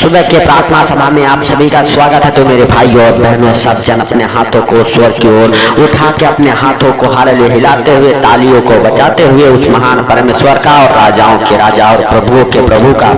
सुबह के प्रार्थना सभा में आप सभी का स्वागत है। तो मेरे भाइयों और बहनों, सब जन अपने हाथों को स्वर्ग की ओर उठा के अपने हाथों को हालेलुया हिलाते हुए, तालियों को बजाते हुए उस महान परमेश्वर का और राजाओं के राजा और प्रभुओं के प्रभु का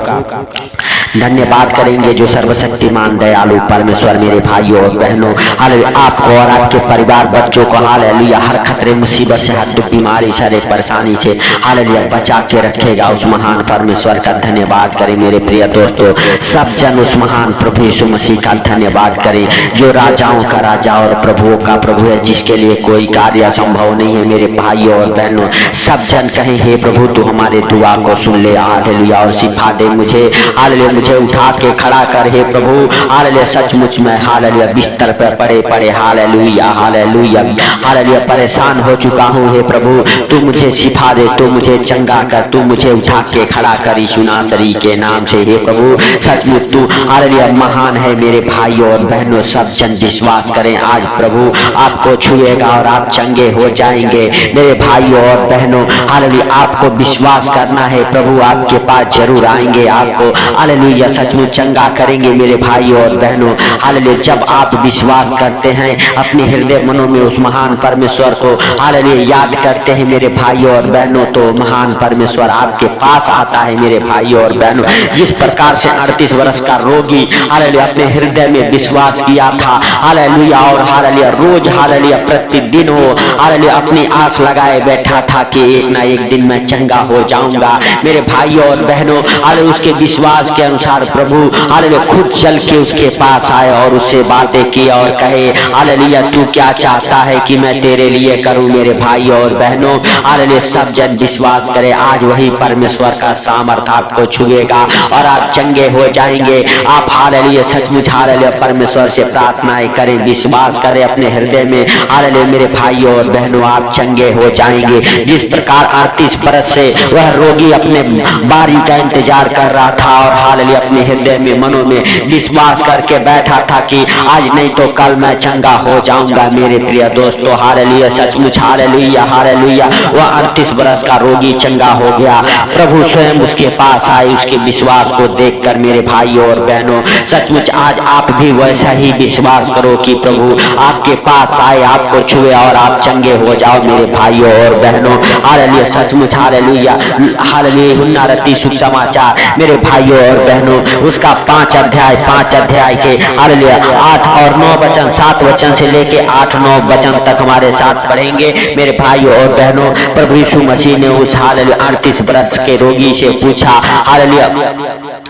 धन्यवाद करेंगे, जो सर्वशक्तिमान दयालु परमेश्वर मेरे भाइयों और बहनों हालेलुया आपको और आपके परिवार बच्चों को हालेलुया हर खतरे मुसीबत से, हर दुख बीमारी से, हर परेशानी से हालेलुया बचा के रखेगा। उस महान परमेश्वर का धन्यवाद करें मेरे प्रिय दोस्तों। सब जन उस महान प्रभु यीशु मसीह का धन्यवाद करें, जो राजाओं का राजा और प्रभुओं का प्रभु है, जिसके लिए कोई कार्य असंभव नहीं है। मेरे भाइयों और बहनों, सब जन कहें, हे प्रभु तू हमारे दुआ को सुन ले हालेलुया और सिखा दे मुझे हालेलुया, मुझे उठा के खड़ा कर हे प्रभु हालेलुया। सचमुच में हालेलुया बिस्तर पर पड़े पड़े हालेलुया हालेलुया हालेलुया परेशान हो चुका हूँ। हे प्रभु तू मुझे सिखा दे, तू मुझे चंगा कर, तू मुझे उठा के खड़ा कर यीशु नासरी के नाम से। हे प्रभु सचमुच तू हालेलुया महान है। मेरे भाइयों और बहनों, सब जन विश्वास करें, आज प्रभु आपको छुएगा और आप चंगे हो जाएंगे। मेरे भाइयों और बहनों हालेलुया आपको विश्वास करना है, प्रभु आपके पास जरूर आएंगे, आपको हालेलुया सचमुच चंगा करेंगे। मेरे भाइयों और बहनों हालेलुया जब आप विश्वास करते हैं, अपने हृदय मनों में उस महान परमेश्वर को हालेलुया याद करते हैं मेरे भाइयों और बहनों, तो महान परमेश्वर आपके पास आता है। मेरे भाइयों और बहनों, जिस प्रकार से 38 वर्ष का रोगी हालेलुया अपने हृदय में विश्वास किया था हालेलुया और हालेलुया रोज हालेलुया प्रतिदिन हो हालेलुया अपनी आस लगाए बैठा था कि एक ना एक दिन मैं चंगा हो जाऊंगा। मेरे भाइयों और बहनों हालेलुया उसके विश्वास के अनुसार प्रभु हालेलुया खुद चल के उसके पास आए और उससे बातें की और कहे हालेलुया तू क्या चाहता है कि मैं तेरे लिए करूं। मेरे भाइयों और बहनों हालेलुया सब जन विश्वास करें, आज वही परमेश्वर का सामर्थ आपको छुएगा और आप चंगे हो जाएंगे। आप हालेलुया सचमुच हालेलुया परमेश्वर से प्रार्थनाएं करें, विश्वास करें अपने हृदय में हालेलुया मेरे भाइयों और बहनों आप चंगे हो जाएंगे। जिस प्रकार 38 बरस से वह रोगी अपने बारी का इंतजार कर रहा था और हालेलुया अपने हृदय में मनों में विश्वास करके बैठा था कि आज नहीं तो कल मैं चंगा हो जाऊंगा। मेरे प्रिय दोस्तों हालेलुया सचमुच हालेलुया हालेलुया वह 38 बरस का रोगी चंगा हो गया। प्रभु स्वयं उसके पास आए, उसके विश्वास को देखकर मेरे भाइयों और बहनों सचमुच आज आप भी वैसा ही विश्वास करो कि प्रभु आपके पास आए, आपको छुए और आप चंगे हो जाओ। मेरे भाइयों और बहनों हालेलुया सचमुच हालेलुया हालेलुया यूहन्ना रत्ती शुभ समाचार मेरे भाइयों और बहनों उसका 5 अध्याय के हालेलुया 8 और 9 वचन, 7 वचन से लेके 8-9 वचन तक हमारे साथ पढ़ेंगे। मेरे भाइयों और बहनों प्रभु यीशु मसीह ने उस हालेलुया 38 वर्ष के रोगी से पूछा हालेलुया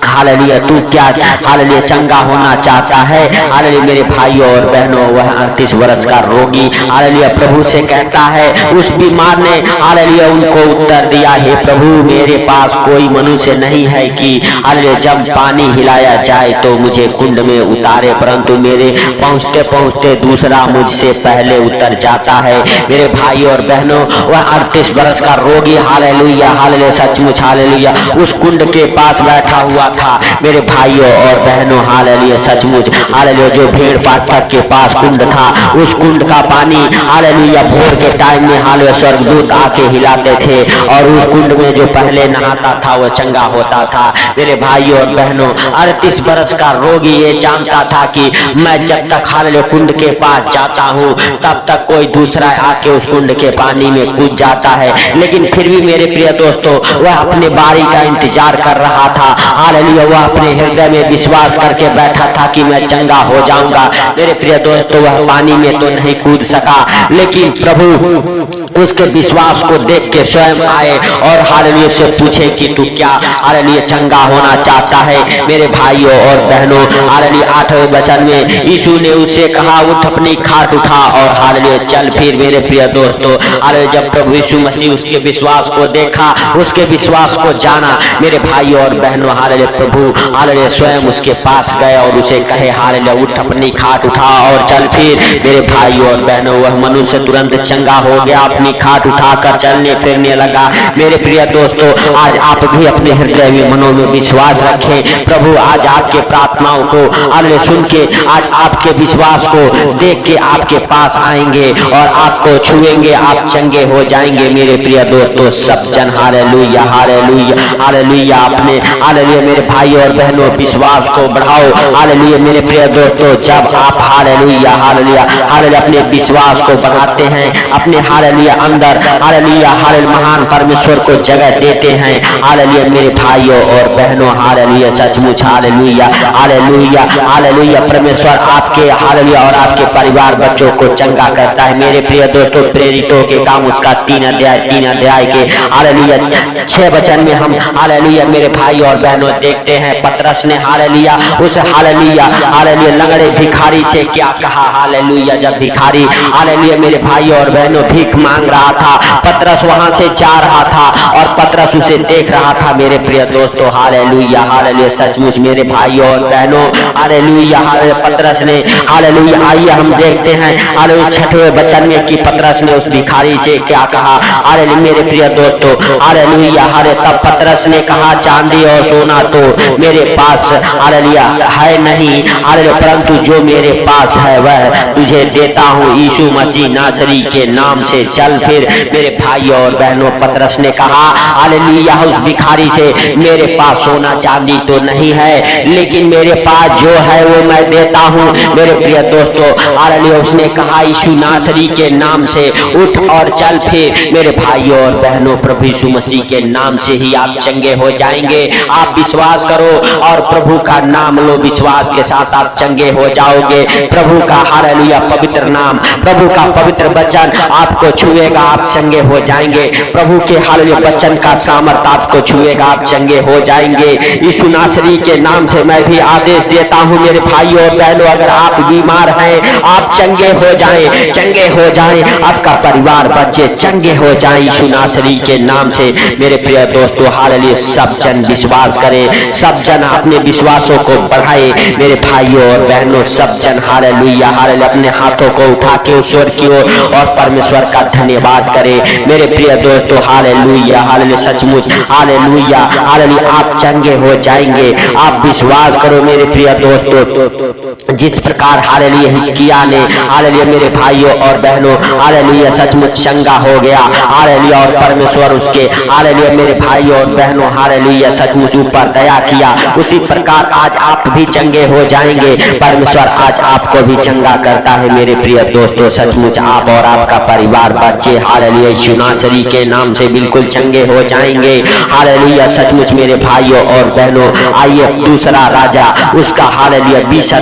हालेलुया तू क्या हालेलुया चंगा होना चाहता है। हालेलुया मेरे भाइयों और बहनों वह 38 वर्ष का रोगी हालेलुया प्रभु से कहता है, उस बीमार ने हालेलुया उनको उत्तर दिया, हे प्रभु मेरे पास कोई मनुष्य नहीं है कि हालेलुया जब पानी हिलाया जाए तो मुझे कुंड में उतारे, परंतु मेरे पहुंचते पहुंचते दूसरा मुझसे पहले उतर जाता है। मेरे भाइयों और बहनों वह 38 वर्ष का रोगी हालेलुया हालेलुया सचमुच हालेलुया उस कुंड के पास बैठा हुआ था। मेरे भाइयों और बहनों हालेलुया सचमुच हालेलुया जो भेड़ पाठक के पास कुंड था, उस कुंड का पानी हालेलुया भोर के टाइम में हालेलुया स्वर्गदूत आके हिलाते थे और उस कुंड में जो पहले नहाता था वो चंगा होता था। मेरे भाइयों और बहनों 38 वर्ष का रोगी ये जानता था कि मैं जब तक हालेलुया कुंड के पास जाता हूँ तब तक कोई दूसरा आके उस कुंड के पानी में कूद जाता है, लेकिन फिर भी मेरे प्रिय दोस्तों वह अपने बारी का इंतजार कर रहा था। हालेलुया वह अपने हृदय में विश्वास करके बैठा था कि मैं चंगा हो जाऊंगा। मेरे प्रिय दोस्तों वह पानी में तो नहीं कूद सका, लेकिन प्रभु उसके विश्वास को देख के स्वयं आए और हालेलुया से पूछे कि तू क्या हालेलुया चंगा होना चाहता है। मेरे भाइयों और बहनों हालेलुया 8वें वचन में यीशु ने उससे कहा, उठ अपनी खाट उठा और हालेलुया चल फिर। मेरे प्रिय दोस्तों हालेलुया जब प्रभु यीशु मसीह उसके विश्वास को देखा, उसके विश्वास को जाना, मेरे भाइयों और बहनों हालेलुया प्रभु हालेलुया स्वयं उसके पास गए और उसे कहे हालेलुया उठ अपनी खाट उठा और चल फिर। मेरे भाइयों और बहनों वह मनुष्य तुरंत चंगा हो गया अपनी खाट उठाकर चलने फिरने लगा। मेरे प्रिय दोस्तों, आज आप भी अपने हृदय में मनों में विश्वास रखें। प्रभु आज आपके प्रार्थनाओं को हालेलुया सुन के, आज आपके विश्वास को देख के आपके पास आएंगे और आपको छुएंगे, आप चंगे हो जाएंगे। मेरे प्रिय दोस्तों, सब जन हालेलुया हालेलुया हालेलुया अपने हालेलुया मेरे भाई और बहनों विश्वास को बढ़ाओ। हालेलुया मेरे प्रिय दोस्तों, जब आप हालेलुया हालेलुया हालेलुया अपने विश्वास को बढ़ाते हैं, अपने हालेलुया अंदर हालेलुया हालेलुया महान परमेश्वर को जगह देते हैं। हालेलुया मेरे भाइयों और बहनों, हालेलुया सचमुच हालेलुया हालेलुया हालेलुया परमेश्वर आपके हालेलुया और आपके परिवार बच्चों को चंगा करता है। मेरे प्रिय दोस्तों, प्रेरितों के काम उसका 3 अध्याय के हालेलुया 6 वचन में हम हालेलुया मेरे भाई और बहनों देखते हैं, पतरस ने हालेलुया उस हालेलुया हालेलुया लंगड़े भिखारी से क्या कहा। हालेलुया जब भिखारी हालेलुया मेरे भाई और बहनों भीख मांग रहा था, पतरस वहां से जा रहा था और पतरस उसे देख रहा था। मेरे प्रिय दोस्तों, हालेलुया हालेलुया सचमुच मेरे भाई और बहनों, हालेलुया हालेलुया पतरस ने हालेलुया आइए हम देखते हैं हालेलुया 6वें वचन में कि पतरस ने उस भिखारी से क्या कहा। हालेलुया मेरे प्रिय दोस्तों, हालेलुया हालेलुया तब पतरस ने कहा, चांदी और सोना तो मेरे पास हालेलुया है नहीं, हालेलुया परंतु जो मेरे पास है वह तुझे देता हूँ। यीशु मसीह नासरी के नाम से चल फिर। मेरे भाई और बहनों, पतरस ने कहा हालेलुया उस भिखारी से, मेरे पास सोना चांदी तो नहीं है, लेकिन मेरे पास जो है वो मैं देता हूँ। मेरे प्रिय दोस्तों, हालेलुया उसने कहा यीशु नासरी के नाम से उठ और चल फिर। मेरे भाई और बहनों, प्रभु यीशु मसीह के नाम से ही आप चंगे हो जाएंगे। आप विश्वास करो और प्रभु का नाम लो, विश्वास के साथ आप चंगे हो जाओगे। प्रभु का हालेलुया पवित्र नाम, प्रभु का पवित्र वचन आपको छुएगा, आप चंगे हो जाएंगे। प्रभु के हालेलुया वचन का सामर्थ आपको छुएगा, आप चंगे हो जाएंगे। यीशु नासरी के नाम से मैं भी आदेश देता हूँ मेरे भाइयों और बहनों, अगर आप बीमार हैं आप चंगे हो जाएं, चंगे हो जाएं, आपका परिवार बच्चे चंगे हो जाएं यीशु नासरी के नाम से। मेरे प्रिय दोस्तों, हालेलुया सब जन विश्वास करें, सब जन अपने विश्वासों को बढ़ाए। मेरे भाइयों और बहनों, सब जन हालेलुया हालेलुया अपने हाथों को उठा के ईश्वर की ओर और परमेश्वर का धन्यवाद करें। मेरे प्रिय दोस्तों, हालेलुया हालेलुया सचमुच हालेलुया हालेलुया आप चंगे हो जाएंगे, आप विश्वास करो। मेरे प्रिय दोस्तों, जिस प्रकार हालेलुया हिजकिय्याह ने हालेलुया मेरे भाइयों और बहनों हालेलुया सचमुच चंगा हो गया, हालेलुया और परमेश्वर उसके हालेलुया मेरे भाइयों और बहनों हालेलुया सचमुच ऊपर दया किया, उसी प्रकार आज आप भी चंगे हो जाएंगे। परमेश्वर आज आपको भी चंगा करता है। मेरे प्रिय दोस्तों, सचमुच आप और आपका परिवार बच्चे हालेलुया यीशु नासरी के नाम से बिल्कुल चंगे हो जाएंगे। हालेलुया सचमुच मेरे भाइयों और बहनों, आइए दूसरा राजा उसका हालेलुया 20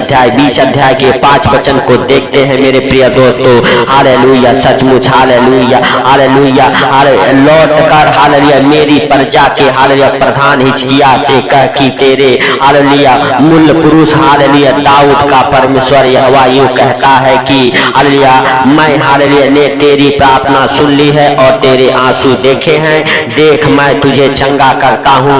अध्याय के 5 वचन को देखते हैं। मेरे प्रिय दोस्तों, हालेलुया सचमुच हालेलुया हालेलुया हालेलुया लौट कर हालेलुया मेरी प्रजा के हालेलुया प्रधान हिजकिय्याह से कह कि तेरे हालेलुया मूल पुरुष हालेलुया दाऊद का परमेश्वर यहोवा यूं कहता है कि हालेलुया मैं हालेलुया ने तेरी प्रार्थना सुन ली है और तेरे आंसू देखे हैं। देख मैं तुझे चंगा करता हूँ,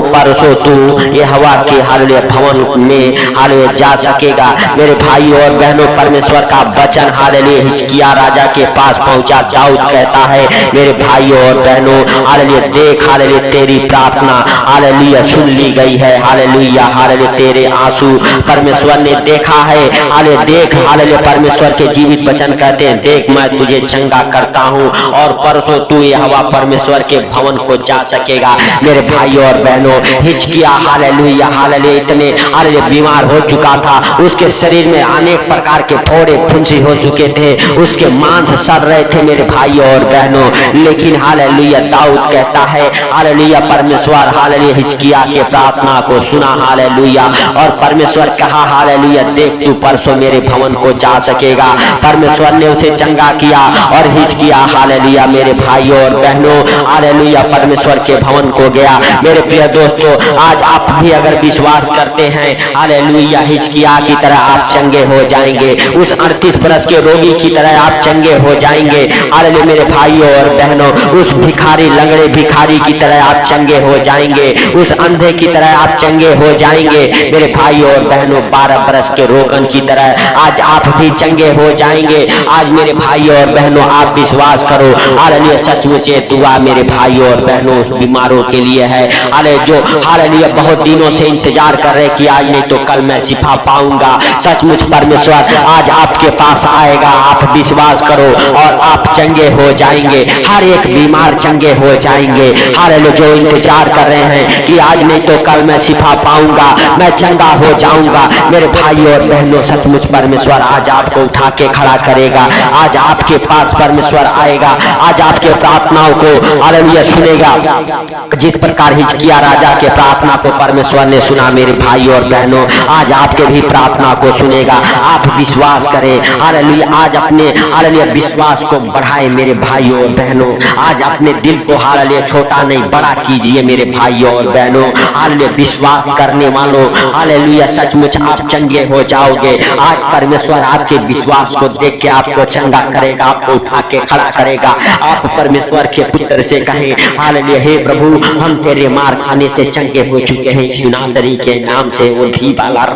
परसों तू यहोवा के हालेलुया भवन में हालेलुया जा सकेगा। मेरे भाई और बहनों, परमेश्वर का वचन हालेलुया हिजकिय्याह राजा के पास पहुंचा। दाऊद कहता है मेरे भाइयों और बहनों, हालेलुया देख हालेलुया तेरी प्रार्थना हालेलुया सुन ली गई है। हालेलुया हालेलुया तेरे आंसू परमेश्वर ने देखा है। हालेलुया देख हालेलुया परमेश्वर के जीवित वचन कहते हैं, देख मैं तुझे चंगा करता हूँ और परसों तू यहोवा परमेश्वर के भवन को जा सकेगा। मेरे भाइयों और बहनों, हिजकिय्याह हालेलुया हालेलुया इतने हालेलुया बीमार हो चुका था, उसके शरीर में अनेक प्रकार के फोड़े फुंसी हो चुके थे, उसके मांस सड़ रहे थे। मेरे भाइयों और बहनों, लेकिन हालेलुया दाऊद कहता है हालेलुया परमेश्वर हालेलुया हिजकिय्याह के प्रार्थना को सुना। हालेलुया और परमेश्वर कहा हालेलुया देख तू परसों मेरे भवन को जा सकेगा। परमेश्वर ने उसे चंगा किया और हिजकिय्याह हालेलुया मेरे भाइयों और बहनों हालेलुया परमेश्वर के भवन को गया। मेरे प्रिय दोस्तों, आज आप भी अगर विश्वास करते हैं हालेलुया हिजकिय्याह की तरह आप चंगे हो जाएंगे, उस 38 बरस के रोगी की तरह आप चंगे हो जाएंगे। हालेलुया मेरे भाइयों और बहनों, उस भिखारी लंगड़े भिखारी की तरह आप चंगे हो जाएंगे, उस अंधे की तरह आप चंगे हो जाएंगे। मेरे भाइयों और बहनों, 12 बरस के रोगन की तरह आज आप भी चंगे हो जाएंगे। आज मेरे भाइयों और बहनों, आप विश्वास करो हालेलुया सचमुच ये दुआ मेरे भाइयों और बहनों उस बीमारों के लिए है हालेलुया जो हालेलुया बहुत दिनों से इंतजार कर रहे कि आज नहीं तो कल मैं शिफा पाऊंगा। सचमुच परमेश्वर आज आपके पास आएगा, आप विश्वास करो और आप चंगे हो जाएंगे, हर एक बीमार चंगे हो जाएंगे। हालेलुया जो इंतजार कर रहे हैं कि आज नहीं तो कल मैं शिफा पाऊंगा, मैं चंगा हो जाऊंगा, मेरे भाइयों और बहनों सचमुच परमेश्वर आज आपको उठा के खड़ा करेगा। आज आपके पास परमेश्वर आएगा, आज आपके प्रार्थनाओं को हालेलुया सुनेगा। जिस प्रकार हिजकिय्याह राजा के प्रार्थना को परमेश्वर ने सुना मेरे भाइयों और बहनों, आज आपके भी प्रार्थना को सुनेगा। आप विश्वास करें हालेलुया, आज अपने हालेलुया विश्वास को बढ़ाए मेरे भाइयों और बहनों। आज अपने दिल को हालेलुया छोटा नहीं बड़ा कीजिए मेरे भाइयों और बहनों। हालेलुया विश्वास करने वालों हालेलुया सचमुच आप चंगे हो जाओगे। आज परमेश्वर आपके विश्वास को देख के आपको चंगा करेगा, आपको उठा के खड़ा करेगा। आप परमेश्वर के पुत्र से कहें हालेलुया हे प्रभु हम तेरे मार खाने से चंगे हो चुके हैं, यीशु नासरी के नाम से। वो भी बाला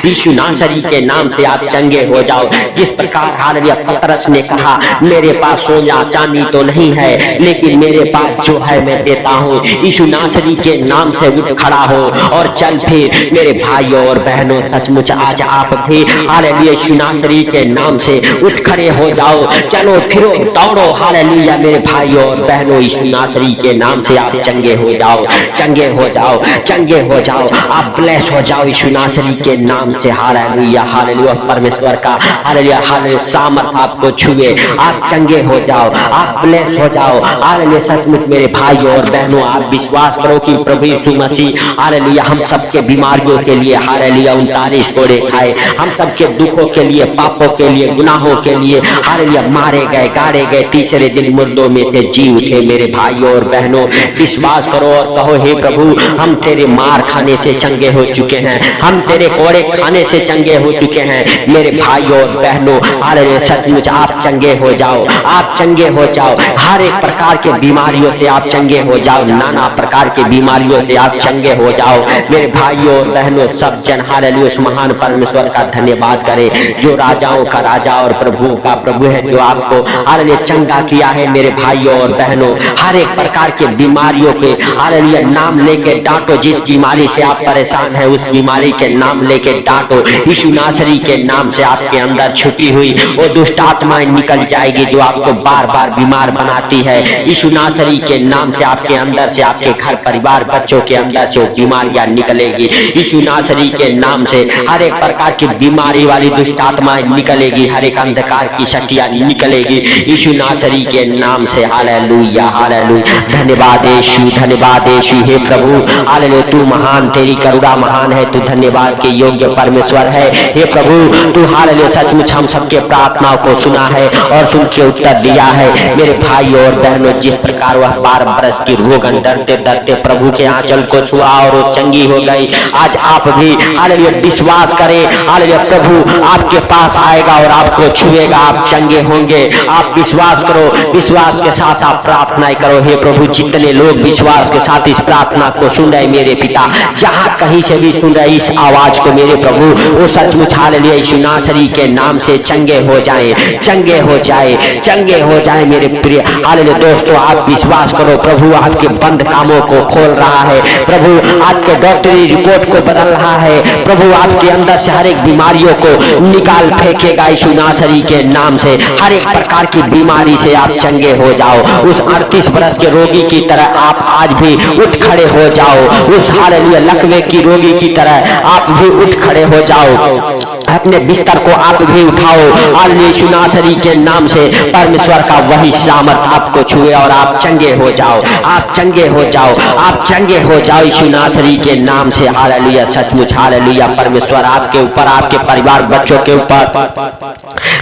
यीशु नासरी के नाम से आप चंगे हो जाओ। जिस प्रकार हालेलुया पतरस ने कहा मेरे पास सोना चांदी तो नहीं है लेकिन मेरे पास जो है मैं देता हूँ, यीशु नासरी के नाम से उठ खड़ा हो और चल फिर मेरे भाइयों और बहनों। सचमुच आज आप भी हालेलुया यीशु नासरी के नाम से उठ खड़े हो जाओ, चलो फिरो दौड़ो हालेलुया मेरे भाइयों और बहनों। यीशु नासरी के नाम से आप चंगे हो जाओ, चंगे हो जाओ, चंगे हो जाओ, आप ब्लेस हो जाओ यीशु नासरी के नाम से। हालेलुया हालेलुया परमेश्वर का हालेलुया हालेलुया सामर्थ आपको छुए, आप चंगे हो जाओ, आप ब्लेस हो जाओ। हालेलुया सचमुच मेरे भाइयों और बहनों आप विश्वास करो कि प्रभु यीशु मसीह हालेलुया हम सबके बीमारियों के लिए हालेलुया 39 कोड़े खाए, हम सबके दुखों के लिए, पापों के लिए, गुनाहों के लिए हालेलुया मारे गए, गाड़े गए, तीसरे दिन मुर्दों में से जी उठे मेरे भाइयों और बहनों। विश्वास करो और कहो हे प्रभु हम तेरे मार खाने से चंगे हो चुके हैं, हम तेरे कोड़े खाने से चंगे हो चुके हैं मेरे भाइयों और बहनों। हालेलुया सचमुच आप चंगे हो जाओ, आप चंगे हो जाओ, हर एक प्रकार के बीमारियों से आप चंगे हो जाओ, नाना प्रकार के बीमारियों से आप चंगे हो जाओ मेरे भाइयों और बहनों। सब जन हालेलुया उस महान परमेश्वर का धन्यवाद करे जो राजाओं का राजा और प्रभु का प्रभु है, जो आपको हालेलुया चंगा किया है मेरे भाइयों और बहनों। हर एक प्रकार के बीमारियों के हालेलुया नाम लेके डांटो, जिस बीमारी से आप परेशान हैं उस बीमारी के नाम लेके डांटो। यीशु नासरी के नाम से आपके अंदर छुपी हुई वो दुष्ट आत्माएं निकल जाएगी जो आपको बार बार बीमार बनाती है। यीशु नासरी के नाम से आपके अंदर से, आपके घर परिवार बच्चों के अंदर से वो बीमारियां निकलेगी। यीशु नासरी के नाम से हर एक प्रकार की बीमारी वाली दुष्ट आत्माएं निकलेगी, हर एक अंधकार की शक्तियां निकलेगी यीशु नासरी के नाम से। हालेलुया हालेलुया धन्यवाद यीशु, धन्यवाद यीशु। हे प्रभु हालेलुया तू महान, तेरी करुणा महान है, तू धन्यवाद के योग्य परमेश्वर है। हे प्रभु तू हालेलुया सचमुच हम सबके प्रार्थनाओं को सुना है और सुन के उत्तर दिया है मेरे भाइयों और बहनों। जिस प्रकार वह 12 बरस की रोगन डरते डरते प्रभु के आंचल को छुआ और वो चंगी हो गई, आज आप भी हालेलुया विश्वास करें हालेलुया प्रभु आपके पास आएगा और आपको छुएगा, आप चंगे होंगे। आप विश्वास करो, विश्वास के साथ आप प्रार्थना करो। हे प्रभु जितने लोग विश्वास के साथ इस प्रार्थना को सुन रहे मेरे पिता, जहां कहीं से भी सुन रहे इस आवाज को मेरे प्रभु, वो सचमुच हालेलुया यीशु नासरी के नाम से चंगे हो जाए, चंगे हो जाए, चंगे हो जाए मेरे प्रिय हालेलुया दोस्तों। आप विश्वास करो प्रभु आपके बंद कामों को खोल रहा है, प्रभु आपके डॉक्टरी रिपोर्ट को बदल रहा है, प्रभु आपके अंदर से हर एक बीमारियों को निकाल फेंकेगा यीशु नासरी के नाम से। हर एक प्रकार की बीमारी से आप चंगे हो जाओ। उस 38 बरस के रोगी की तरह आप आज भी उठ खड़े हो जाओ, उस हालेलुया लकवे की रोगी की तरह आप भी उठ खड़े हो जाओ, अपने बिस्तर को आप भी उठाओ हालेलुया यीशु नासरी के नाम से। परमेश्वर का वही सामर्थ आपको छुए और आप चंगे हो जाओ, आप चंगे हो जाओ, आप चंगे हो जाओ यीशु नासरी के नाम से। हालेलुया सचमुच हालेलुया परमेश्वर आपके ऊपर, आपके परिवार बच्चों के ऊपर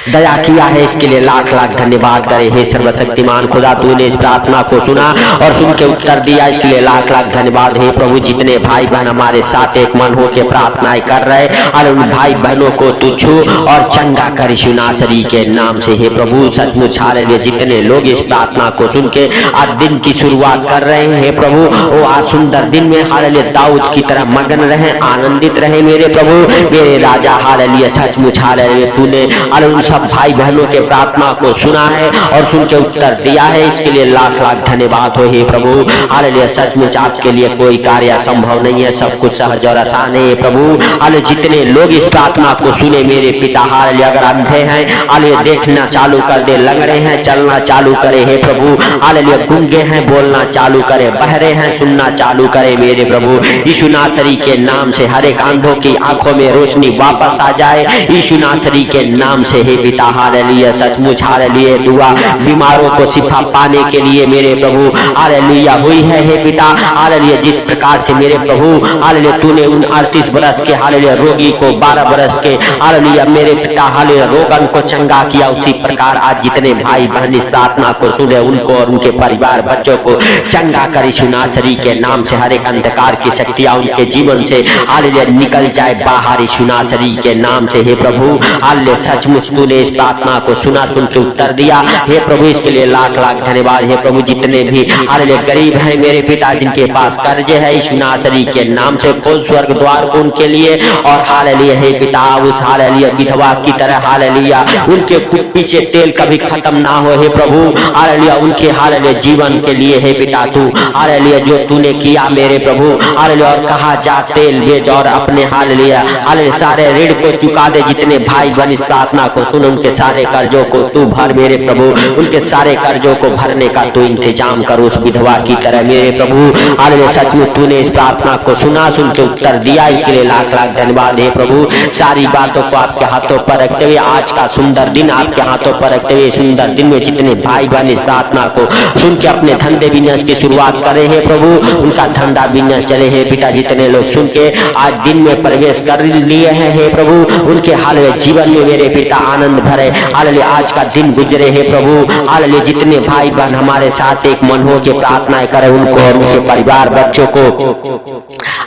दया किया है, इसके लिए लाख लाख धन्यवाद करे। हे सर्वशक्तिमान खुदा तूने इस प्रार्थना को सुना और सुन के उत्तर दिया, इसके लिए लाख लाख धन्यवाद। हे प्रभु जितने भाई बहन हमारे साथ एक मन हो के प्रार्थनाएं कर रहे और उन भाई बहनों को तू छू और चंगा कर यीशु नासरी के नाम से। हे प्रभु सचमुच हालेलुया जितने लोग इस प्रार्थना को सुन के आज दिन की शुरुआत कर रहे हैं, हे प्रभु वो आज सुंदर दिन में हालेलुया दाऊद की तरह मगन रहे, आनंदित रहे मेरे प्रभु मेरे राजा। हालेलुया सचमुच हालेलुया तूने उन सब भाई बहनों के प्रार्थना को सुना है और सुन के उत्तर दिया है, इसके लिए लाख लाख धन्यवाद हो हे प्रभु। हालेलुया, सचमुच आपके लिए कोई कार्य असंभव नहीं है, सब कुछ सहज और आसान है प्रभु। हालेलुया, जितने लोग इस प्रार्थना को सुने मेरे पिता, हालेलुया, अगर अंधे हैं हालेलुया देखना चालू कर दे, लंगड़े हैं चलना चालू करे हे प्रभु, हालेलुया, गूंगे हैं बोलना चालू करे, बहरे हैं सुनना चालू करे मेरे प्रभु। यीशु नासरी के नाम से हर एक अंधों की आंखों में रोशनी वापस आ जाए, यीशु नासरी के नाम से हे पिता। हालेलुया, सचमुच हालेलुया, दुआ बीमारों को शिफा पाने के लिए मेरे प्रभु हालेलुया हुई है हे पिता। हालेलुया, जिस प्रकार से मेरे प्रभु हालेलुया तूने उन 38 बरस के हालेलुया रोगी को 12 बरस के हालेलुया मेरे पिता हालेलुया रोगन को चंगा किया, उसी प्रकार आज जितने भाई बहन इस प्रार्थना को सुने उनको और उनके परिवार बच्चों को चंगा कर यीशु नासरी के नाम से। हर एक अंधकार की शक्तियां उनके जीवन से हालेलुया निकल जाए बाहर यीशु नासरी के नाम से हे प्रभु। हालेलुया, सचमुच तूने इस प्रार्थना को सुना, सुन के उत्तर दिया हे प्रभु, इसके लिए लाख लाख धन्यवाद हे प्रभु। जितने भी हालेलुया गरीब हैं मेरे पिता, जिनके पास कर्ज है यीशु नासरी के नाम से खोल स्वर्ग द्वार को उनके लिए, और हालेलुया हे पिता उस हालेलुया विधवा की तरह हालेलुया उनके कुप्पी से तेल कभी खत्म ना हो हे प्रभु। हालेलुया, उनके हालेलुया जीवन के लिए हे पिता तू हालेलुया जो तूने किया मेरे प्रभु हालेलुया, और कहा जा तेल बेच और अपने हालेलुया हालेलुया सारे ऋण को चुका दे। जितने भाई बहन इस प्रार्थना को सुन उनके सारे कर्जों को तू भर मेरे प्रभु, उनके सारे कर्जों को भरने का तू इंतजाम कर उस विधवा की तरह मेरे प्रभु। हालेलुया, सचमुच तूने इस प्रार्थना को सुना, सुन के उत्तर दिया, इसके लिए लाख लाख धन्यवाद हे प्रभु। सारी बातों को आपके हाथों पर रखते हुए आज का सुंदर दिन आपके हाथों पर रखते हुए सुंदर दिन में जितने भाई बहन इस प्रार्थना को सुन के अपने धंधे बिजनेस की शुरुआत करे हे प्रभु, उनका धंधा बिजनेस चले हे पिता। जितने लोग सुन के आज दिन में प्रवेश कर लिए हैं हे प्रभु, उनके हालेलुया जीवन में मेरे पिता आनंद भरे हालेलुया आज का दिन गुजरे हे प्रभु। हालेलुया, जितने भाई बहन हमारे साथ एक मन हो के प्रार्थनाएं करें उनको और उनके परिवार बच्चों को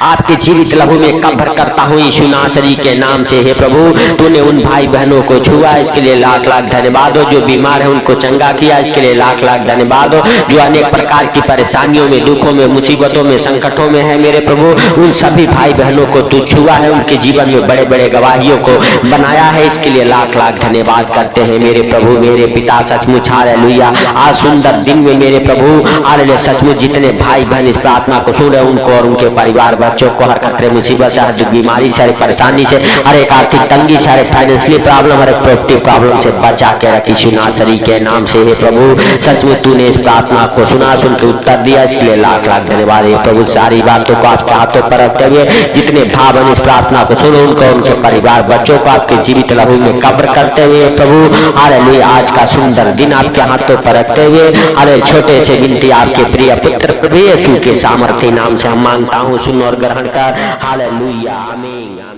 आपके जीवित लहू में कब्र करता हूँ यीशु नासरी के नाम से हे प्रभु। तूने उन भाई बहनों को छुआ, इसके लिए लाख लाख धन्यवाद हो। जो बीमार है उनको चंगा किया, इसके लिए लाख लाख धन्यवाद हो। जो अनेक प्रकार की परेशानियों में, दुखों में, मुसीबतों में, संकटों में है मेरे प्रभु, उन सभी भाई बहनों को तू छुआ है, उनके जीवन में बड़े बड़े गवाहियों को बनाया है, इसके लिए लाख लाख धन्यवाद करते हैं मेरे प्रभु मेरे पिता। सचमुच हालेलुया, आज सुंदर दिन में मेरे प्रभु हालेलुया सचमुच जितने भाई बहन इस प्रार्थना को सुन रहे उनको और उनके परिवार बच्चों को हर खतरे मुसीबत से, हर बीमारी से, हर परेशानी से, हर एक आर्थिक तंगी से, हर फाइनेंशियली प्रॉब्लम, हर प्रॉपर्टी प्रॉब्लम से बचा के रख यीशु नासरी के नाम से हे प्रभु। सचमुच तूने इस प्रार्थना को सुना, सुन के उत्तर दिया, इसके लिए लाख लाख धन्यवाद हे प्रभु। सारी बातों को आपके हाथों पर रखते हुए जितने भाई बहन इस प्रार्थना को सुनो उनको उनके परिवार बच्चों को आपके जीवित लहू में कब्र करते हुए प्रभु हालेलुया आज का सुंदर दिन आपके हाथों पर रखते हुए हालेलुया छोटे से विनती आपके प्रिय पुत्र प्रभु यीशु के सामर्थ्य नाम से हम मांगता हूँ, सुन और ग्रहण कर। हालेलुया, आमीन।